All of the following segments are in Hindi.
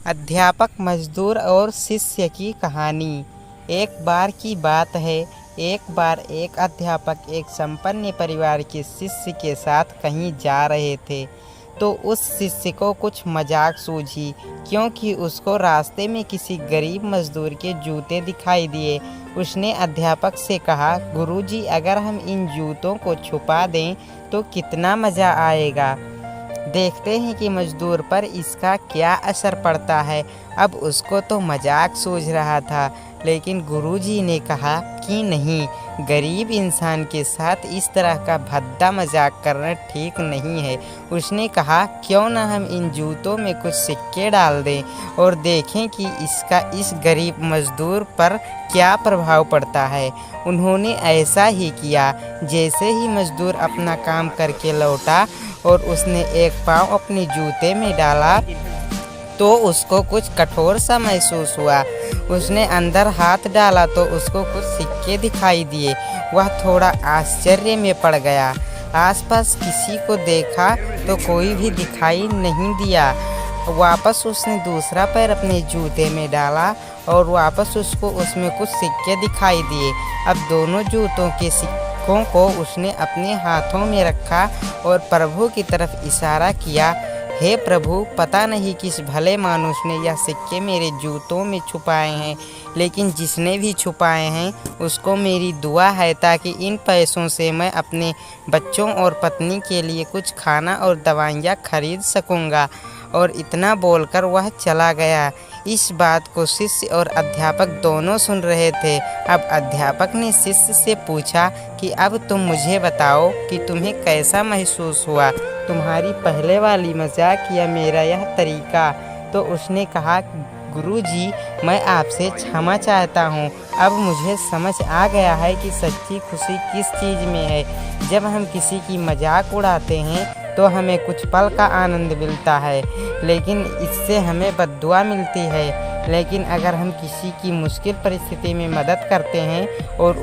अध्यापक, मजदूर और शिष्य की कहानी। एक बार की बात है, एक बार एक अध्यापक एक संपन्न परिवार के शिष्य के साथ कहीं जा रहे थे, तो उस शिष्य को कुछ मजाक सूझी, क्योंकि उसको रास्ते में किसी गरीब मजदूर के जूते दिखाई दिए। उसने अध्यापक से कहा, गुरुजी, अगर हम इन जूतों को छुपा दें तो कितना मज़ा आएगा। देखते हैं कि मजदूर पर इसका क्या असर पड़ता है। अब उसको तो मजाक सूझ रहा था, लेकिन गुरुजी ने कहा कि नहीं, गरीब इंसान के साथ इस तरह का भद्दा मजाक करना ठीक नहीं है। उसने कहा, क्यों ना हम इन जूतों में कुछ सिक्के डाल दें और देखें कि इसका इस गरीब मजदूर पर क्या प्रभाव पड़ता है। उन्होंने ऐसा ही किया। जैसे ही मजदूर अपना काम करके लौटा और उसने एक पाँव अपने जूते में डाला, तो उसको कुछ कठोर सा महसूस हुआ। उसने अंदर हाथ डाला तो उसको कुछ सिक्के दिखाई दिए। वह थोड़ा आश्चर्य में पड़ गया। आसपास किसी को देखा तो कोई भी दिखाई नहीं दिया। वापस उसने दूसरा पैर अपने जूते में डाला और वापस उसको उसमें कुछ सिक्के दिखाई दिए। अब दोनों जूतों के सिक्कों को उसने अपने हाथों में रखा और प्रभु की तरफ इशारा किया, हे प्रभु, पता नहीं किस भले मानुष ने यह सिक्के मेरे जूतों में छुपाए हैं, लेकिन जिसने भी छुपाए हैं उसको मेरी दुआ है, ताकि इन पैसों से मैं अपने बच्चों और पत्नी के लिए कुछ खाना और दवाइयाँ खरीद सकूँगा। और इतना बोलकर वह चला गया। इस बात को शिष्य और अध्यापक दोनों सुन रहे थे। अब अध्यापक ने शिष्य से पूछा कि अब तुम मुझे बताओ कि तुम्हें कैसा महसूस हुआ, तुम्हारी पहले वाली मजाक या मेरा यह तरीका। तो उसने कहा, गुरुजी, मैं आपसे क्षमा चाहता हूँ। अब मुझे समझ आ गया है कि सच्ची खुशी किस चीज़ में है। जब हम किसी की मजाक उड़ाते हैं तो हमें कुछ पल का आनंद मिलता है, लेकिन इससे हमें बद्दुआ मिलती है। लेकिन अगर हम किसी की मुश्किल परिस्थिति में मदद करते हैं और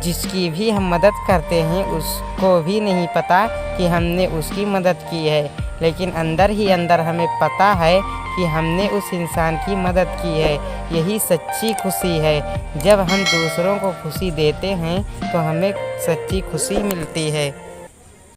जिसकी भी हम मदद करते हैं उसको भी नहीं पता कि हमने उसकी मदद की है, लेकिन अंदर ही अंदर हमें पता है कि हमने उस इंसान की मदद की है। यही सच्ची खुशी है। जब हम दूसरों को खुशी देते हैं तो हमें सच्ची खुशी मिलती है।